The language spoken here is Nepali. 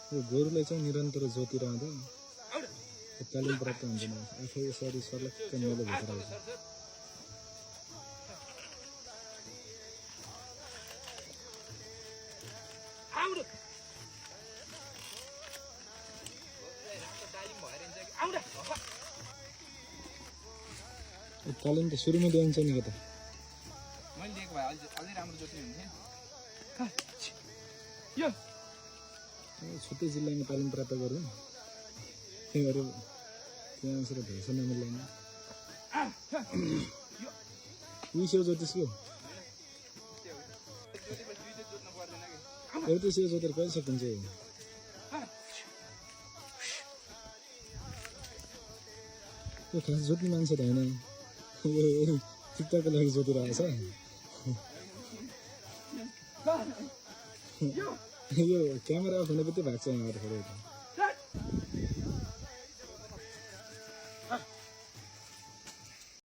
यो गोरुलाई चाहिँ निरन्तर जोतिरहँदा तालिम प्राप्त हुँदैन आफै यसरी सर्लक्क मेलो भित्र आउँछ तालिम त सुरुमा दिन्छ नि त मैले दिएको भए अझै राम्रो जोत्ने हुन्थ्यो छुट्टै जिल्लामा तालिम प्राप्त गरौँ त्यहाँहरू त्यहाँ बसेर भेष नमिल्दैन उइस्यो ज्योतिषको एउटै सियो जोतेर कहिले सकिन्छ यो खास जोत्ने मान्छे त होइन यो टिकटकको लागि जोतिरहेछ यो क्यामेरा अफ हुने बित्तिकै भाग्छ यहाँबाट फेरि